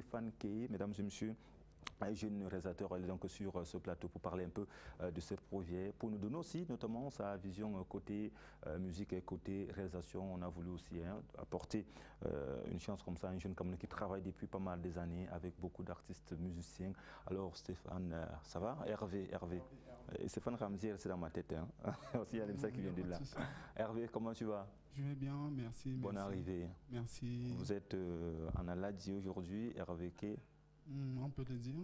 Stéphane Keye, mesdames et messieurs, un jeune réalisateur est donc sur ce plateau pour parler un peu de ce projet, pour nous donner aussi notamment sa vision côté musique et côté réalisation. On a voulu aussi apporter une chance comme ça à un jeune Camerounais qui travaille depuis pas mal des années avec beaucoup d'artistes musiciens. Alors Stéphane, ça va? Hervé. Et Stéphane Ramzier, c'est dans ma tête. Hein. Aussi, il y a l'émission qui vient de là. Hervé, comment tu vas? Je vais bien, merci. Bonne arrivée. Merci. Vous êtes en Aladji aujourd'hui, Hervé Keye. On peut le dire.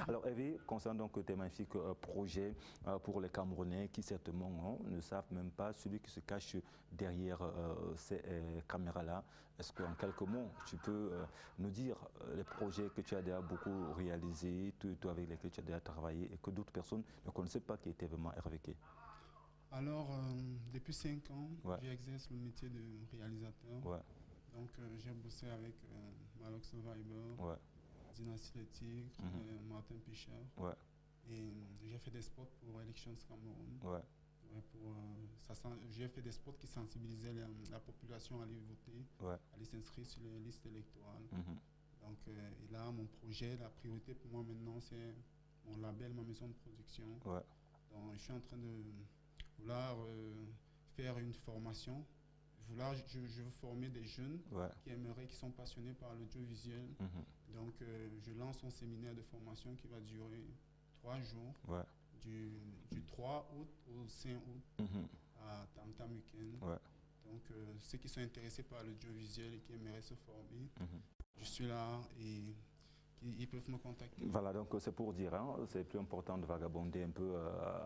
Alors Hervé, concernant donc tes magnifiques projets pour les Camerounais qui certainement ne savent même pas celui qui se cache derrière ces caméras-là, est-ce qu'en quelques mots, tu peux nous dire les projets que tu as déjà beaucoup réalisés, toi avec lesquels tu as déjà travaillé et que d'autres personnes ne connaissaient pas qui était vraiment Hervé Keye? Alors, depuis 5 ans, Ouais. j'exerce le métier de réalisateur. Ouais. Donc, j'ai bossé avec Malox Survivor, Ouais. Dynastie Les Tigres, Martin Pichard. Ouais. Et j'ai fait des spots pour Elections Cameroun. Ouais. Ouais, j'ai fait des spots qui sensibilisaient la population à aller voter, Ouais. à aller s'inscrire sur les listes électorales. Donc, et là, mon projet, la priorité pour moi maintenant, c'est mon label, ma maison de production. Ouais. Donc, je suis en train de vouloir faire une formation. Je veux former des jeunes qui sont passionnés par l'audiovisuel. Donc, je lance un séminaire de formation qui va durer 3 jours, du 3 août au 5 août à Tam Tam Weekend. Donc, ceux qui sont intéressés par l'audiovisuel et qui aimeraient se former, je suis là et ils peuvent me contacter. Voilà, donc c'est pour dire, hein, c'est plus important de vagabonder un peu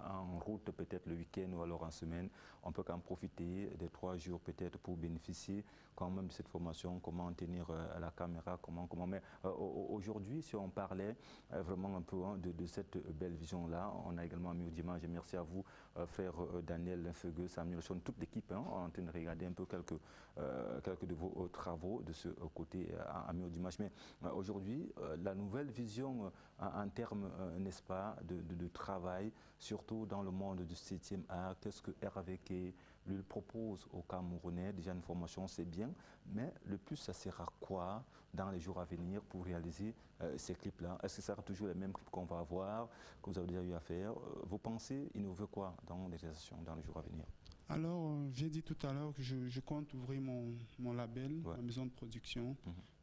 en route, peut-être le week-end ou alors en semaine. On peut quand même profiter des 3 jours peut-être pour bénéficier quand même de cette formation, comment tenir la caméra, comment. Mais aujourd'hui, si on parlait vraiment un peu de cette belle vision-là, on a également mis au dimanche, et merci à vous, frère Daniel Feugueux, Samuel Son, toute l'équipe, hein, on est en train de regarder un peu quelques de vos travaux de ce côté à mis au dimanche. Mais aujourd'hui, la nouvelle vision en termes, n'est-ce pas, de travail, surtout dans le monde du 7e art, qu'est-ce que Hervé Keye lui propose aux Camerounais? Déjà une formation, c'est bien, mais le plus, ça sert à quoi dans les jours à venir pour réaliser ces clips-là? Est-ce que ça sera toujours les mêmes clips qu'on va avoir, que vous avez déjà eu à faire? Vous pensez innover quoi dans les réalisations, dans les jours à venir? Alors, j'ai dit tout à l'heure que je compte ouvrir mon label, ma maison de production.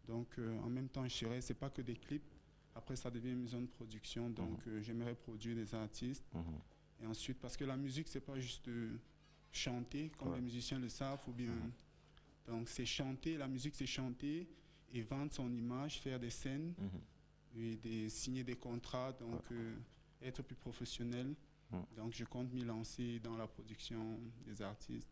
Donc, en même temps, je dirais, c'est pas que des clips. Après, ça devient une maison de production. Donc, j'aimerais produire des artistes. Et ensuite, parce que la musique, c'est pas juste chanter, comme les musiciens le savent, ou bien. Donc, c'est chanter. La musique, c'est chanter et vendre son image, faire des scènes, et signer des contrats. Donc, être plus professionnel. Donc, je compte m'y lancer dans la production des artistes.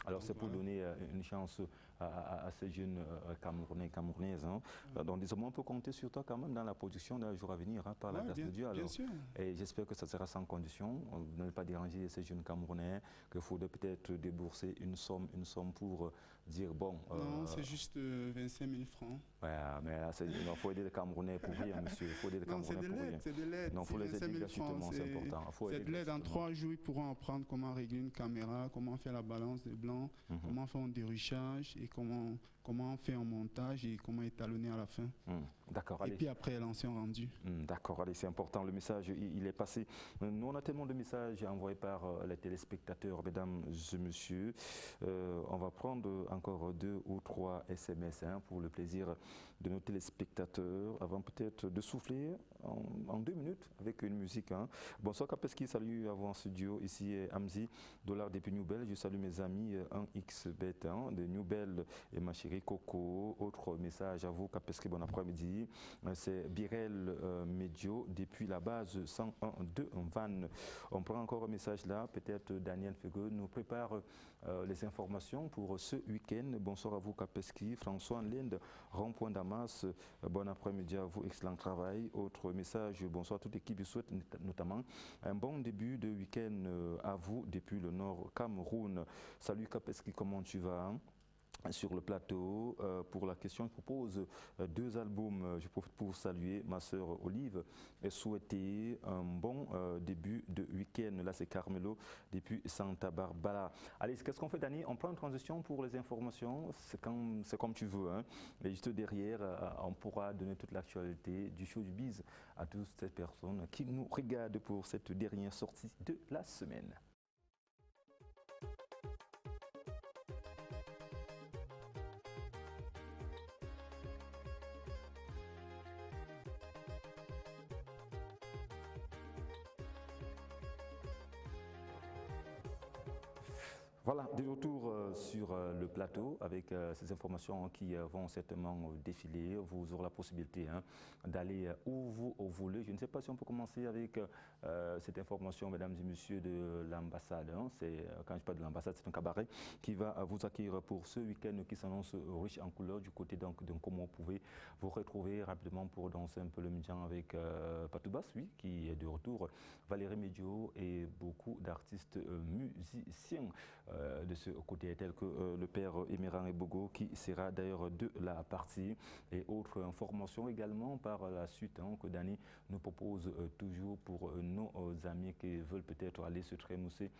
Alors c'est pour donner une chance à ces jeunes Camerounais et Camerounaises. Hein. Donc désormais on peut compter sur toi quand même dans la production dans les jours à venir, hein, par la grâce de Dieu. Alors. Bien sûr. Et j'espère que ça sera sans condition. Vous n'allez pas déranger ces jeunes Camerounais, qu'il faudrait peut-être débourser une somme pour dire bon... non, c'est juste 25 000 francs. Ouais, mais là, il faut aider les Camerounais pour rien, monsieur. Il faut aider les Camerounais pour rien. C'est de l'aide. Non, il faut les aider gratuitement, c'est important. C'est de l'aide. En 3 jours, ils pourront apprendre comment régler une caméra, comment faire la balance des blancs, comment faire un déruchage et comment faire un montage et comment étalonner à la fin. D'accord. Et puis après, lancer un rendu. D'accord, allez, c'est important. Le message, il est passé. Nous, on a tellement de messages envoyés par les téléspectateurs, mesdames et messieurs. On va prendre encore 2 ou 3 SMS pour le plaisir de nos téléspectateurs, avant peut-être de souffler en 2 minutes avec une musique. Hein. Bonsoir Kapeski, salut à vous en studio. Ici Hamzi, dollar depuis New Bell. Je salue mes amis 1xBet de New Bell et ma chérie Coco. Autre message à vous Kapeski, bon après-midi. C'est Birel Medio depuis la base 101.2 en Vannes. On prend encore un message là, peut-être Daniel Feugueux nous prépare les informations pour ce week-end. Bonsoir à vous Kapeski, François Linde, Rond-Point Damas, bon après-midi à vous, excellent travail. Autre message, bonsoir à toute l'équipe, je souhaite notamment un bon début de week-end à vous depuis le Nord Cameroun. Salut Kapeski, comment tu vas? sur le plateau pour la question. Je propose 2 albums. Je profite pour saluer ma sœur Olive et souhaiter un bon début de week-end. Là, c'est Carmelo depuis Santa Barbara. Allez, qu'est-ce qu'on fait, Dani? On prend une transition pour les informations. C'est comme tu veux. Hein. Et juste derrière, on pourra donner toute l'actualité du showbiz à toutes ces personnes qui nous regardent pour cette dernière sortie de la semaine. Voilà, de retour sur le plateau avec ces informations qui vont certainement défiler. Vous aurez la possibilité d'aller où vous voulez. Je ne sais pas si on peut commencer avec cette information, mesdames et messieurs, de l'ambassade. Quand je parle de l'ambassade, c'est un cabaret qui va vous accueillir pour ce week-end qui s'annonce riche en couleurs du côté de comment vous pouvez vous retrouver rapidement pour danser un peu le midjan avec Patoubas, oui, qui est de retour, Valérie Médio et beaucoup d'artistes musiciens de ce côté, tel que le père Emeran Ebogo qui sera d'ailleurs de la partie, et autres informations également par la suite que Dani nous propose toujours pour nos amis qui veulent peut-être aller se trémousser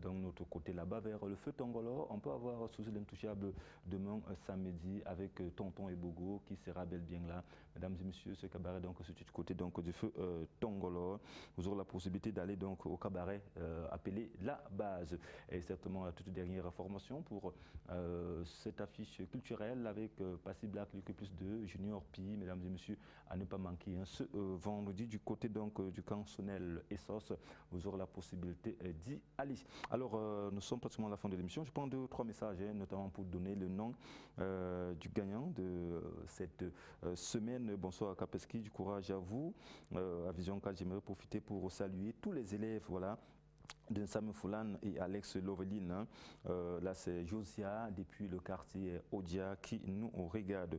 dans notre côté là-bas vers le feu Tongolo. On peut avoir sous l'intouchable demain samedi avec Tonton Ebogo qui sera bel bien là. Mesdames et messieurs, ce cabaret donc c'est du côté donc du feu Tongolo. Vous aurez la possibilité d'aller donc au cabaret appelé La Base. Et certainement la toute dernière information pour cette affiche culturelle avec Passy Black, Luc plus 2, Junior P, mesdames et messieurs, à ne pas manquer. Ce vendredi du côté donc du Cansonnel Essos, vous aurez la possibilité d'y aller. Alors nous sommes pratiquement à la fin de l'émission. Je prends 2 ou 3 messages, notamment pour donner le nom du gagnant de cette semaine. Bonsoir à Kapeski, du courage à vous. À Vision 4, j'aimerais profiter pour saluer tous les élèves, voilà, de Sam Foulan et Alex Loveline. Là, c'est Josia depuis le quartier Odia qui nous regarde.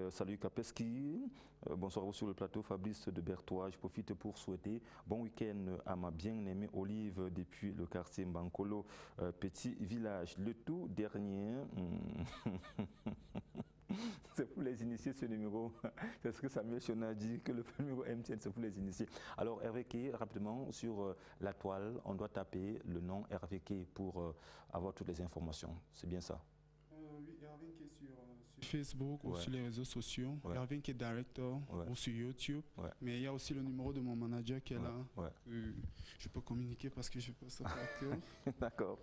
Salut Kapeski. Bonsoir sur le plateau, Fabrice de Berthois. Je profite pour souhaiter bon week-end à ma bien-aimée Olive depuis le quartier Mbankolo, petit village. Le tout dernier. C'est pour les initiés ce numéro. C'est ce que Samuel Chona a dit, que le numéro MTN, c'est pour les initiés. Alors RVK, rapidement, sur la toile, on doit taper le nom RVK pour avoir toutes les informations. C'est bien ça? Oui, RVK sur Facebook ou sur les réseaux sociaux. RVK Director ou sur YouTube. Mais il y a aussi le numéro de mon manager qui est là. Je peux communiquer parce que je ne peux pas savoir. D'accord.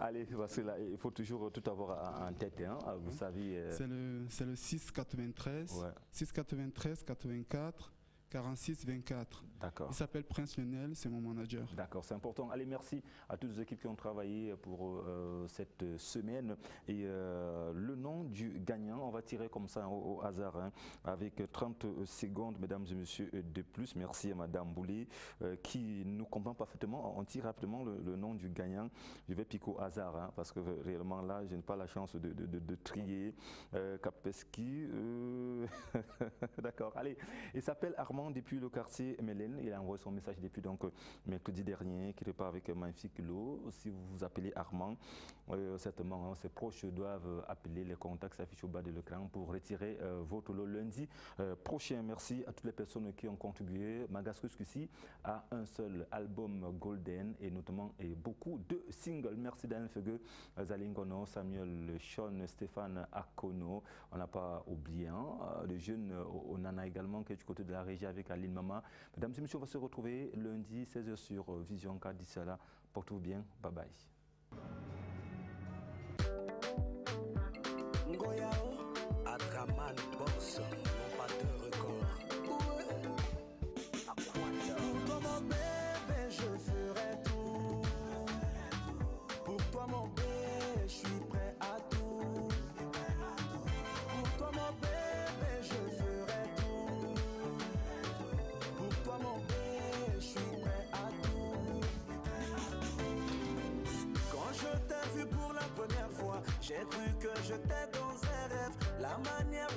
Allez, parce que là, il faut toujours tout avoir en tête. Vous savez. C'est le 693, 693 84 46 24. D'accord. Il s'appelle Prince Lionel, c'est mon manager. D'accord, c'est important. Allez, merci à toutes les équipes qui ont travaillé pour cette semaine. Et le nom du gagnant, on va tirer comme ça au hasard, avec 30 secondes, mesdames et messieurs, de plus. Merci à Madame Boulay qui nous comprend parfaitement. On tire rapidement le nom du gagnant. Je vais piquer au hasard, parce que réellement là, je n'ai pas la chance de trier. Kapeski, d'accord. Allez, il s'appelle Armand depuis le quartier Mélène. Il a envoyé son message depuis donc mercredi dernier qui repart avec magnifique lot. Si vous vous appelez Armand, certainement ses proches doivent appeler, les contacts s'affichent au bas de l'écran pour retirer votre lot lundi prochain. Merci à toutes les personnes qui ont contribué, malgré jusqu'ici, à un seul album Golden et notamment beaucoup de singles. Merci Daniel Feugue, Zalingono, Samuel Sean, Stéphane Akono. On n'a pas oublié le jeune Onana également qui est du côté de la régie avec Aline Mama. Mesdames et messieurs, on va se retrouver lundi 16h sur Vision 4. D'ici là, portez-vous bien. Bye bye. Adraman Boss, non pas de record. Pour toi mon bébé, je ferai tout. Pour toi mon bébé, je suis prêt à tout. Pour toi mon bébé, je ferai tout. Pour toi mon bébé, je suis prêt à tout. Quand je t'ai vu pour la première fois, j'ai cru que j'étais dans un rêve. La manière